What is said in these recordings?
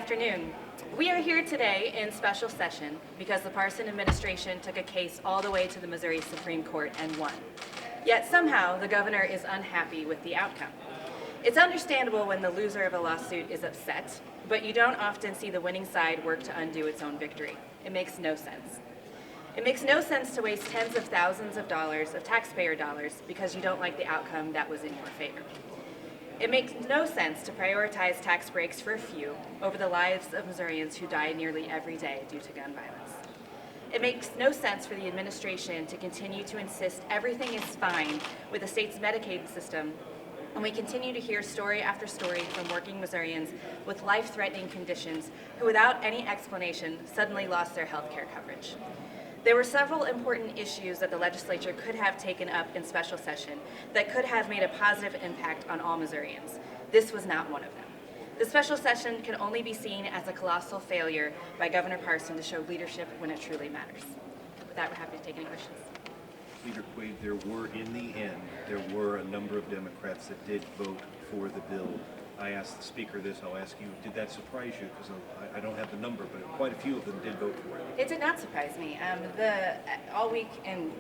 afternoon. We are here today in special session because the Parson administration took a case all the way to the Missouri Supreme Court and won. Yet somehow the governor is unhappy with the outcome. It's understandable when the loser of a lawsuit is upset, but you don't often see the winning side work to undo its own victory. It makes no sense. It makes no sense to waste tens of thousands of dollars of taxpayer dollars because you don't like the outcome that was in your favor. It makes no sense to prioritize tax breaks for a few over the lives of Missourians who die nearly every day due to gun violence. It makes no sense for the administration to continue to insist everything is fine with the state's Medicaid system, and we continue to hear story after story from working Missourians with life-threatening conditions who, without any explanation, suddenly lost their health care coverage. There were several important issues that the legislature could have taken up in special session that could have made a positive impact on all Missourians. This was not one of them. The special session can only be seen as a colossal failure by Governor Parson to show leadership when it truly matters. With that, we're happy to take any questions. Leader Quaid, in the end, there were a number of Democrats that did vote for the bill. I asked the Speaker this, I'll ask you, did that surprise you? Because I don't have the number, but quite a few of them did vote for it. It did not surprise me. All week, and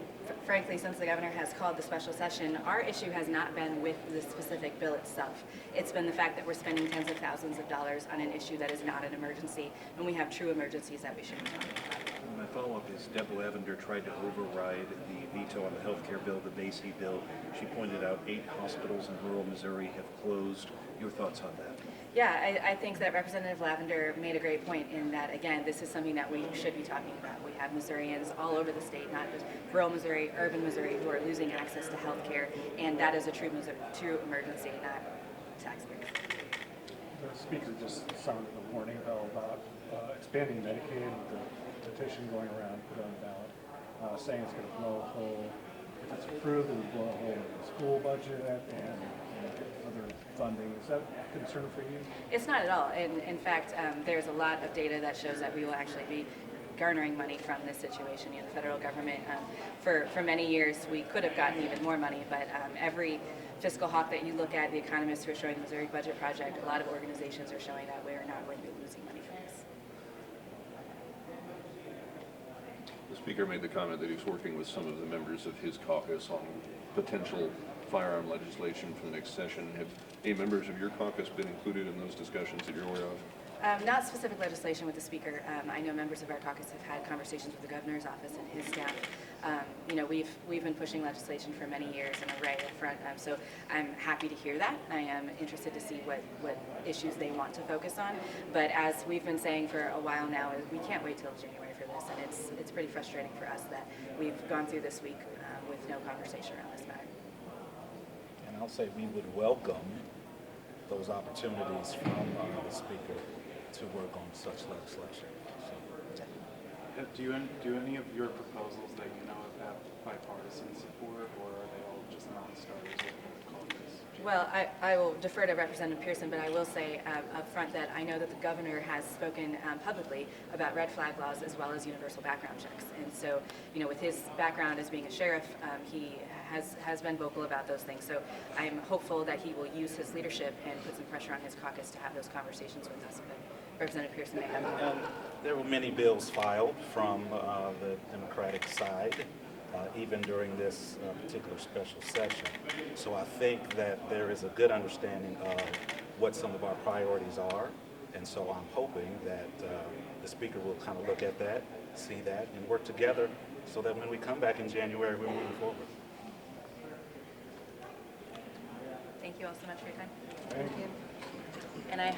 frankly, since the governor has called the special session, our issue has not been with the specific bill itself. It's been the fact that we're spending tens of thousands of dollars on an issue that is not an emergency, and we have true emergencies that we should be talking about. My follow-up is Deb Lavender tried to override the veto on the health care bill, the Basie bill. She pointed out 8 hospitals in rural Missouri have closed. Your thoughts on that? Yeah, I think that Representative Lavender made a great point in that, again, this is something that we should be talking about. We have Missourians all over the state, not just rural Missouri, urban Missouri, who are losing access to health care, and that is a true emergency, not taxpayers. The Speaker just sounded a warning, though, about expanding Medicaid, the petition going around, put on the ballot, saying it's going to blow a hole. If it's approved, it will blow a hole in the school budget and other funding. Is that a concern for you? It's not at all. In fact, there's a lot of data that shows that we will actually be garnering money from this situation. The federal government, for many years, we could have gotten even more money, but every fiscal hawk that you look at, the economists who are showing the Missouri Budget Project, a lot of organizations are showing that we are not going to be losing money from this. The Speaker made the comment that he's working with some of the members of his caucus on potential firearm legislation for the next session. Have any members of your caucus been included in those discussions that you're aware of? Not specific legislation with the Speaker. I know members of our caucus have had conversations with the governor's office and his staff. We've been pushing legislation for many years in a array of front, so I'm happy to hear that. I am interested to see what issues they want to focus on. But as we've been saying for a while now, we can't wait till January for this, and it's pretty frustrating for us that we've gone through this week with no conversation around this matter. And I'll say we would welcome those opportunities from the Speaker to work on such legislation. Do any of your proposals that you know of have bipartisan support, or are they all just non-starters in the caucus? Well, I will defer to Representative Pearson, but I will say up front that I know that the governor has spoken publicly about red flag laws as well as universal background checks. And so, with his background as being a sheriff, he has been vocal about those things. So I'm hopeful that he will use his leadership and put some pressure on his caucus to have those conversations with us. But Representative Pearson may have. There were many bills filed from the Democratic side, even during this particular special session. So I think that there is a good understanding of what some of our priorities are. And so I'm hoping that the Speaker will kind of look at that, see that, and work together so that when we come back in January, we're moving forward. Thank you all so much for your time. Thank you. And I